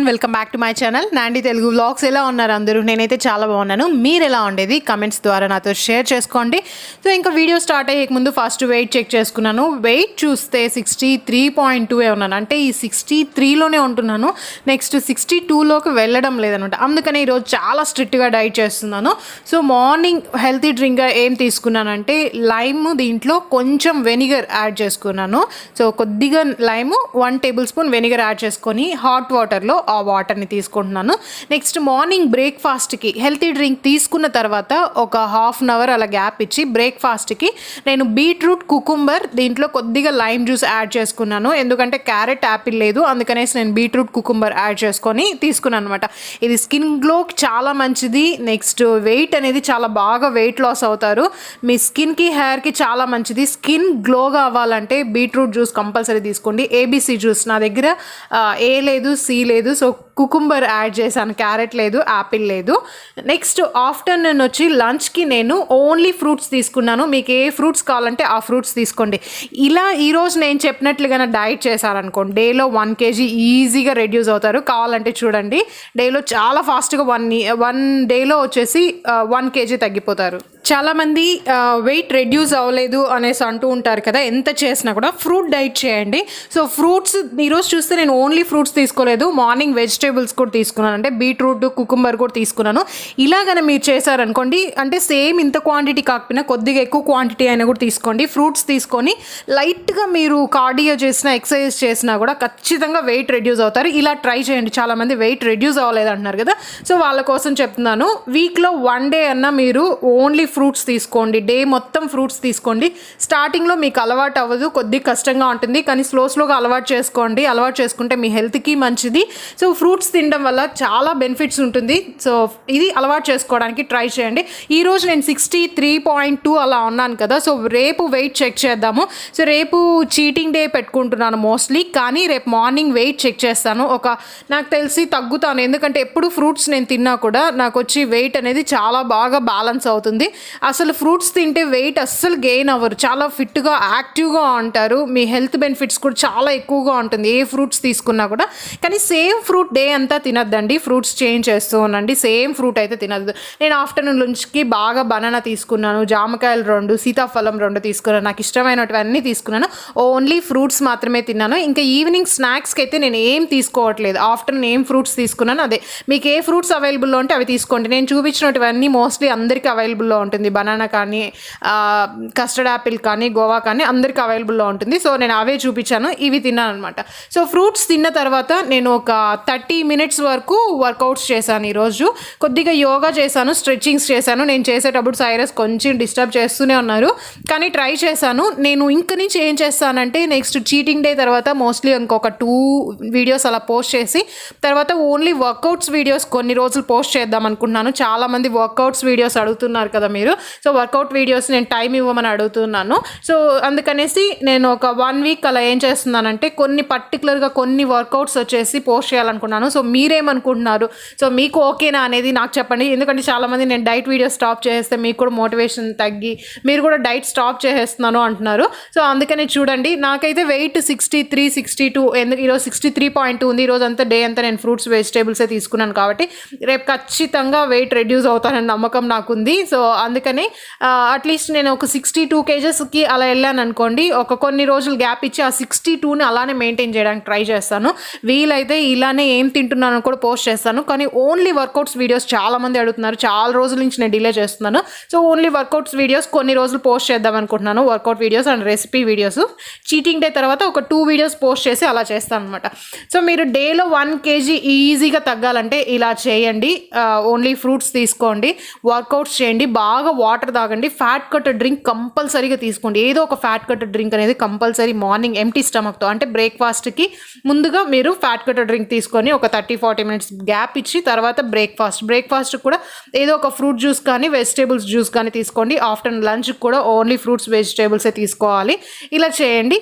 Everyone, welcome back to my channel Nandi Telugu vlogs. ఎలా ఉన్నారు అందరూ? నేనైతే చాలా బాగున్నాను. మీరు ఎలా ఉండేది కమెంట్స్ ద్వారా నాతో షేర్ చేసుకోండి. సో ఇంకా వీడియో స్టార్ట్ అయ్యే ముందు ఫస్ట్ వెయిట్ చెక్ చేసుకున్నాను. వెయిట్ చూస్తే 63.2 ఉన్నాను, అంటే ఈ 63లోనే ఉంటున్నాను. నెక్స్ట్ 62లోకి వెళ్ళడం లేదనమాట. అందుకని ఈరోజు చాలా స్ట్రిక్ట్గా డైట్ చేస్తున్నాను. సో మార్నింగ్ హెల్తీ డ్రింక్గా ఏం తీసుకున్నానంటే లైమ్, దీంట్లో కొంచెం వెనిగర్ యాడ్ చేసుకున్నాను. సో కొద్దిగా lime, 1 table spoon vinegar add చేసుకొని హాట్ వాటర్లో ఆ వాటర్ని తీసుకుంటున్నాను. నెక్స్ట్ మార్నింగ్ బ్రేక్ఫాస్ట్కి హెల్తీ డ్రింక్ తీసుకున్న తర్వాత ఒక హాఫ్ అన్ అవర్ అలా గ్యాప్ ఇచ్చి బ్రేక్ఫాస్ట్కి నేను బీట్రూట్, కుకుంబర్, దీంట్లో కొద్దిగా లైమ్ జ్యూస్ యాడ్ చేసుకున్నాను. ఎందుకంటే క్యారెట్, యాపిల్ లేదు, అందుకనేసి నేను బీట్రూట్, కుకుంబర్ యాడ్ చేసుకొని తీసుకున్నాను అనమాట. ఇది స్కిన్ గ్లోకి చాలా మంచిది. నెక్స్ట్ వెయిట్ అనేది చాలా బాగా వెయిట్ లాస్ అవుతారు. మీ స్కిన్కి, హెయిర్కి చాలా మంచిది. స్కిన్ గ్లోగా అవ్వాలంటే బీట్రూట్ జ్యూస్ కంపల్సరీ తీసుకోండి. ఏబీసీ జ్యూస్ నా దగ్గర ఏ లేదు, సి లేదు, సో కుకుంబర్ యాడ్ చేశాను. క్యారెట్ లేదు, యాపిల్ లేదు. నెక్స్ట్ ఆఫ్టర్నూన్ వచ్చి లంచ్కి నేను ఓన్లీ ఫ్రూట్స్ తీసుకున్నాను. మీకు ఏ ఫ్రూట్స్ కావాలంటే ఆ ఫ్రూట్స్ తీసుకోండి. ఇలా ఈరోజు నేను చెప్పినట్లుగా డైట్ చేశారనుకోండి, డేలో 1 kg ఈజీగా రెడ్యూస్ అవుతారు. కావాలంటే చూడండి, డేలో చాలా ఫాస్ట్గా 1 డేలో వచ్చేసి 1 kg తగ్గిపోతారు. చాలామంది వెయిట్ రెడ్యూస్ అవ్వలేదు అనేసి అంటూ ఉంటారు కదా, ఎంత చేసినా కూడా ఫ్రూట్ డైట్ చేయండి. సో ఫ్రూట్స్ ఈరోజు చూస్తే నేను ఓన్లీ ఫ్రూట్స్ తీసుకోలేదు, మార్నింగ్ వెజిటేబుల్స్ కూడా తీసుకున్నాను. అంటే బీట్రూట్, కుకుంబర్ కూడా తీసుకున్నాను. ఇలాగనే మీరు చేశారనుకోండి, అంటే సేమ్ ఇంత క్వాంటిటీ కాకపోయినా కొద్దిగా ఎక్కువ క్వాంటిటీ అయినా కూడా తీసుకోండి. ఫ్రూట్స్ తీసుకొని లైట్గా మీరు కార్డియో చేసినా, ఎక్సర్సైజ్ చేసినా కూడా ఖచ్చితంగా వెయిట్ రెడ్యూస్ అవుతారు. ఇలా ట్రై చేయండి. చాలామంది వెయిట్ రెడ్యూస్ అవ్వలేదు అంటున్నారు కదా, సో వాళ్ళ కోసం చెప్తున్నాను. వీక్లో 1 డే అన్నా మీరు ఓన్లీ ఫ్రూట్స్ తీసుకోండి. డే మొత్తం ఫ్రూట్స్ తీసుకోండి. స్టార్టింగ్లో మీకు అలవాటు అవ్వదు, కొద్దిగా కష్టంగా ఉంటుంది, కానీ స్లోగా అలవాటు చేసుకోండి. అలవాటు చేసుకుంటే మీ హెల్త్కి మంచిది. సో ఫ్రూట్స్ తినడం వల్ల చాలా బెనిఫిట్స్ ఉంటుంది. సో ఇది అలవాటు చేసుకోవడానికి ట్రై చేయండి. ఈరోజు నేను 63.2 అలా ఉన్నాను కదా, సో రేపు వెయిట్ చెక్ చేద్దాము. సో రేపు చీటింగ్ డే పెట్టుకుంటున్నాను మోస్ట్లీ, కానీ రేపు మార్నింగ్ వెయిట్ చెక్ చేస్తాను. నాకు తెలిసి తగ్గుతాను, ఎందుకంటే ఎప్పుడు ఫ్రూట్స్ నేను తిన్నా కూడా నాకు వచ్చి వెయిట్ అనేది చాలా బాగా బ్యాలెన్స్ అవుతుంది. అసలు ఫ్రూట్స్ తింటే వెయిట్ అస్సలు గెయిన్ అవ్వరు, చాలా ఫిట్గా, యాక్టివ్గా ఉంటారు. మీ హెల్త్ బెనిఫిట్స్ కూడా చాలా ఎక్కువగా ఉంటుంది ఏ ఫ్రూట్స్ తీసుకున్నా కూడా. కానీ సేమ్ ఫ్రూట్ డే అంతా తినద్దండి, ఫ్రూట్స్ చేంజ్ చేస్తూ ఉండండి. సేమ్ ఫ్రూట్ అయితే తినద్దు. నేను ఆఫ్టర్నూన్ లంచ్కి బాగా బనానా తీసుకున్నాను, జామకాయలు 2, సీతాఫలం 2 తీసుకున్నాను. నాకు ఇష్టమైనటువన్నీ తీసుకున్నాను. ఓన్లీ ఫ్రూట్స్ మాత్రమే తిన్నాను. ఇంకా ఈవినింగ్ స్నాక్స్కి అయితే నేను ఏం తీసుకోవట్లేదు. ఆఫ్టర్నూన్ ఏం ఫ్రూట్స్ తీసుకున్నాను అదే. మీకు ఏ ఫ్రూట్స్ అవైలబుల్లో ఉంటే అవి తీసుకోండి. నేను చూపించినటువన్నీ మోస్ట్లీ అందరికీ అవైలబుల్లో ఉంటుంది. బనానా కానీ, కస్టర్డ్ యాపిల్ కానీ, గోవా కానీ అందరికీ అవైలబుల్లో ఉంటుంది. సో నేను అవే చూపించాను, ఇవి తిన్నాను అనమాట. సో ఫ్రూట్స్ తిన్న తర్వాత నేను ఒక 30 minutes వరకు వర్కౌట్స్ చేశాను. ఈరోజు కొద్దిగా యోగా చేశాను, స్ట్రెచ్చింగ్స్ చేశాను. నేను చేసేటప్పుడు సైరస్ కొంచెం డిస్టర్బ్ చేస్తూనే ఉన్నారు, కానీ ట్రై చేశాను. నేను ఇంక నుంచి ఏం చేస్తానంటే నెక్స్ట్ చీటింగ్ డే తర్వాత మోస్ట్లీ ఇంకొక 2 వీడియోస్ అలా పోస్ట్ చేసి తర్వాత ఓన్లీ వర్కౌట్స్ వీడియోస్ కొన్ని రోజులు పోస్ట్ చేద్దాం అనుకుంటున్నాను. చాలామంది వర్కౌట్స్ వీడియోస్ అడుగుతున్నారు కదా మీరు, సో వర్కౌట్ వీడియోస్ నేను టైం ఇవ్వమని అడుగుతున్నాను. సో అందుకనేసి నేను ఒక 1 week అలా ఏం చేస్తున్నానంటే పర్టికులర్గా కొన్ని వర్కౌట్స్ వచ్చేసి పోస్ట్ చేయాలనుకున్నాను. సో మీరేమనుకుంటున్నారు? సో మీకు ఓకేనా అనేది నాకు చెప్పండి. ఎందుకంటే చాలామంది నేను డైట్ వీడియోస్ స్టాప్ చేస్తే మీకు కూడా మోటివేషన్ తగ్గి మీరు కూడా డైట్ స్టాప్ చేసేస్తున్నాను అంటున్నారు. సో అందుకని చూడండి, నాకైతే వెయిట్ 63, 62, ఈరోజు 63.2 ఉంది. ఈరోజు అంతా డే అంతా నేను ఫ్రూట్స్, వెజిటేబుల్సే తీసుకున్నాను కాబట్టి రేపు ఖచ్చితంగా వెయిట్ రెడ్యూస్ అవుతానని నమ్మకం నాకుంది. సో అందుకని అట్లీస్ట్ నేను ఒక 62 kgsకి అలా వెళ్ళాను అనుకోండి, కొన్ని రోజులు గ్యాప్ ఇచ్చి ఆ 62ని అలానే మెయింటైన్ చేయడానికి ట్రై చేస్తాను. వీలైతే ఇలానే ఏం తింటున్నాను కూడా పోస్ట్ చేస్తాను. కానీ ఓన్లీ వర్కౌట్స్ వీడియోస్ చాలామంది అడుగుతున్నారు, చాలా రోజుల నుంచి నేను డిలే చేస్తున్నాను. సో ఓన్లీ వర్కౌట్స్ వీడియోస్ కొన్ని రోజులు పోస్ట్ చేద్దాం అనుకుంటున్నాను. Workout videos and recipe videos. Cheating day తర్వాత ఒక 2 వీడియోస్ పోస్ట్ చేసి అలా చేస్తాను అనమాట. సో మీరు డేలో 1 kg ఈజీగా తగ్గాలంటే ఇలా చేయండి. ఓన్లీ ఫ్రూట్స్ తీసుకోండి, వర్కౌట్స్ చేయండి, బాగా వాటర్ తాగండి, ఫ్యాట్ కట్ డ్రింక్ కంపల్సరీగా తీసుకోండి. ఏదో ఒక ఫ్యాట్ కట్ డ్రింక్ అనేది కంపల్సరీ మార్నింగ్ ఎంప్టీ స్టమక్తో, అంటే బ్రేక్ఫాస్ట్కి ముందుగా మీరు ఫ్యాట్ కట్ డ్రింక్ తీసుకొని ఒక 30-40 minutes గ్యాప్ ఇచ్చి తర్వాత బ్రేక్ఫాస్ట్ కూడా ఏదో ఒక ఫ్రూట్ జ్యూస్ కానీ, వెజిటేబుల్స్ జ్యూస్ కానీ తీసుకోండి. ఆఫ్టర్నూన్ లంచ్కి కూడా ఓన్లీ ఫ్రూట్స్, వెజిటేబుల్సే తీసుకోవాలి. ఇలా చేయండి.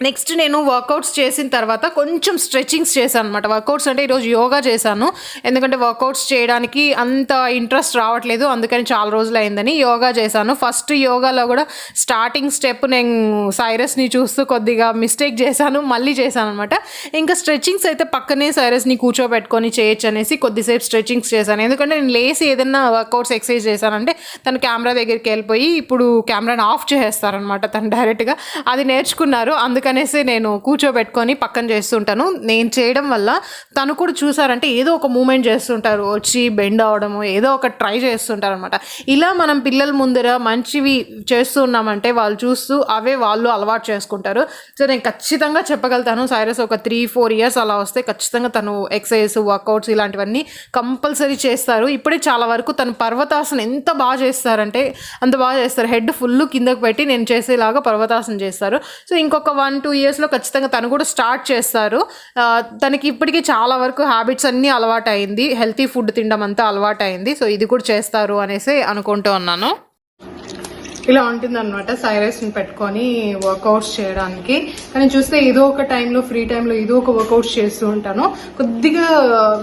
నెక్స్ట్ నేను వర్కౌట్స్ చేసిన తర్వాత కొంచెం స్ట్రెచింగ్స్ చేశాను అనమాట. వర్కౌట్స్ అంటే ఈరోజు యోగా చేశాను. ఎందుకంటే వర్కౌట్స్ చేయడానికి అంత ఇంట్రెస్ట్ రావట్లేదు, అందుకని చాలా రోజులు అయిందని యోగా చేశాను. ఫస్ట్ యోగాలో కూడా స్టార్టింగ్ స్టెప్ నేను సైరస్ని చూస్తూ కొద్దిగా మిస్టేక్ చేశాను, మళ్ళీ చేశాను అనమాట. ఇంకా స్ట్రెచింగ్స్ అయితే పక్కనే సైరస్ని కూర్చోబెట్టుకొని చేయొచ్చు అనేసి కొద్దిసేపు స్ట్రెచింగ్స్ చేశాను. ఎందుకంటే నేను లేసి ఏదైనా వర్కౌట్స్ ఎక్సర్సైజ్ చేశానంటే తను కెమెరా దగ్గరికి వెళ్ళిపోయి ఇప్పుడు కెమెరాని ఆఫ్ చేసేస్తారనమాట తను డైరెక్ట్గా. అది నేర్చుకున్నారు, అందుకనేసి నేను కూర్చోబెట్టుకొని పక్కన చేస్తుంటాను. నేను చేయడం వల్ల తను కూడా చూసారంటే ఏదో ఒక మూమెంట్ చేస్తుంటారు, వచ్చి బెండ్ అవడము ఏదో ఒక ట్రై చేస్తుంటారు అనమాట. ఇలా మనం పిల్లల ముందర మంచివి చేస్తూ ఉన్నామంటే వాళ్ళు చూస్తూ అవే వాళ్ళు అలవాటు చేసుకుంటారు. సో నేను ఖచ్చితంగా చెప్పగలుగుతాను, సైరస్ ఒక 3-4 ఇయర్స్ అలా వస్తే ఖచ్చితంగా తను ఎక్సర్సైజ్ వర్కౌట్స్ ఇలాంటివన్నీ కంపల్సరీ చేస్తారు. ఇప్పుడే చాలా వరకు తను పర్వతాసన ఎంత బాగా చేస్తారంటే అంత బాగా చేస్తారు. హెడ్ ఫుల్ కిందకు పెట్టి నేను చేసేలాగా పర్వతాసన చేస్తారు. సో ఇంకొక 1-2 ఇయర్స్లో ఖచ్చితంగా తను కూడా స్టార్ట్ చేస్తారు. తనకి ఇప్పటికీ చాలా వరకు హ్యాబిట్స్ అన్నీ అలవాటు అయింది, హెల్తీ ఫుడ్ తినడం అంతా అలవాటు అయింది. సో ఇది కూడా చేస్తారు అనేసి అనుకుంటూ ఉన్నాను. ఇలా ఉంటుందన్నమాట సైరస్ని పెట్టుకొని వర్కౌట్స్ చేయడానికి. కానీ చూస్తే ఏదో ఒక టైంలో ఫ్రీ టైంలో ఏదో ఒక వర్కౌట్స్ చేస్తూ ఉంటాను. కొద్దిగా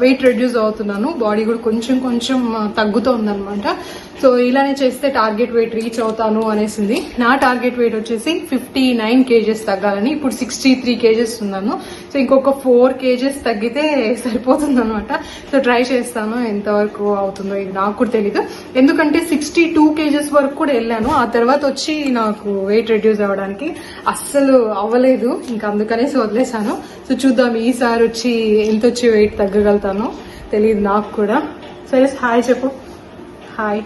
వెయిట్ రెడ్యూస్ అవుతున్నాను, బాడీ కూడా కొంచెం కొంచెం తగ్గుతోందనమాట. సో ఇలానే చేస్తే టార్గెట్ వెయిట్ రీచ్ అవుతాను అనేసింది. నా టార్గెట్ వెయిట్ వచ్చేసి 59 kgs తగ్గాలని. ఇప్పుడు 63 kgs ఉన్నాను. సో ఇంకొక 4 kgs తగ్గితే సరిపోతుంది అనమాట. సో ట్రై చేస్తాను, ఎంతవరకు అవుతుందో ఇది నాకు కూడా తెలీదు. ఎందుకంటే 62 kgs వరకు కూడా వెళ్ళాను, ఆ తర్వాత వచ్చి నాకు వెయిట్ రెడ్యూస్ అవ్వడానికి అస్సలు అవ్వలేదు. ఇంకా అందుకనేసి వదిలేసాను. సో చూద్దాం ఈసారి వచ్చి ఎంత వచ్చి వెయిట్ తగ్గగలుగుతానో తెలియదు నాకు కూడా. సరే హాయ్ చెప్పు. హాయ్.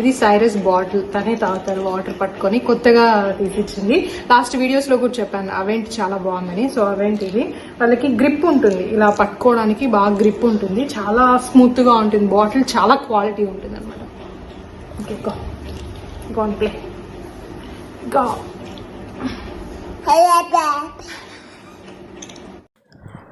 ఇది సైరస్ బాటిల్, తనే తాగుతారు వాటర్ పట్టుకొని, కొత్తగా తీసిచ్చింది. లాస్ట్ వీడియోస్లో కూడా చెప్పాను అవెంట్ చాలా బాగుందని. సో అవెంట్ ఇది, వాళ్ళకి గ్రిప్ ఉంటుంది, ఇలా పట్టుకోవడానికి బాగా గ్రిప్ ఉంటుంది, చాలా స్మూత్గా ఉంటుంది. బాటిల్ చాలా క్వాలిటీ ఉంటుంది అనమాట. Okay go and play. Go.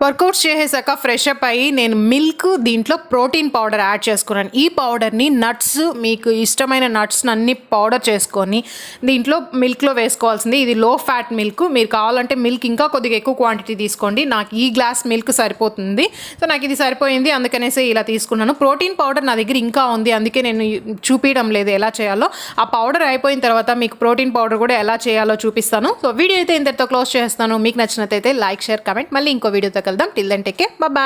Workouts చేసేసాక ఫ్రెష్ అప్ అయ్యి నేను మిల్క్, దీంట్లో ప్రోటీన్ పౌడర్ యాడ్ చేసుకున్నాను. ఈ పౌడర్ని నట్స్, మీకు ఇష్టమైన నట్స్ అన్ని పౌడర్ చేసుకొని దీంట్లో మిల్క్లో వేసుకోవాల్సింది. ఇది లో ఫ్యాట్ మిల్క్, మీరు కావాలంటే మిల్క్ ఇంకా కొద్దిగా ఎక్కువ క్వాంటిటీ తీసుకోండి. నాకు ఈ గ్లాస్ మిల్క్ సరిపోతుంది. సో నాకు ఇది సరిపోయింది, అందుకనేసి ఇలా తీసుకున్నాను. ప్రోటీన్ పౌడర్ నా దగ్గర ఇంకా ఉంది, అందుకే నేను చూపించడం లేదు ఎలా చేయాలో. ఆ పౌడర్ అయిపోయిన తర్వాత మీకు ప్రోటీన్ పౌడర్ కూడా ఎలా చేయాలో చూపిస్తాను. సో వీడియో అయితే ఇంతటితో క్లోజ్ చేస్తాను. మీకు నచ్చినట్టయితే లైక్, షేర్, కమెంట్. మళ్ళీ ఇంకో వీడియోతో కలుద్దాం. Till then take care, bye by.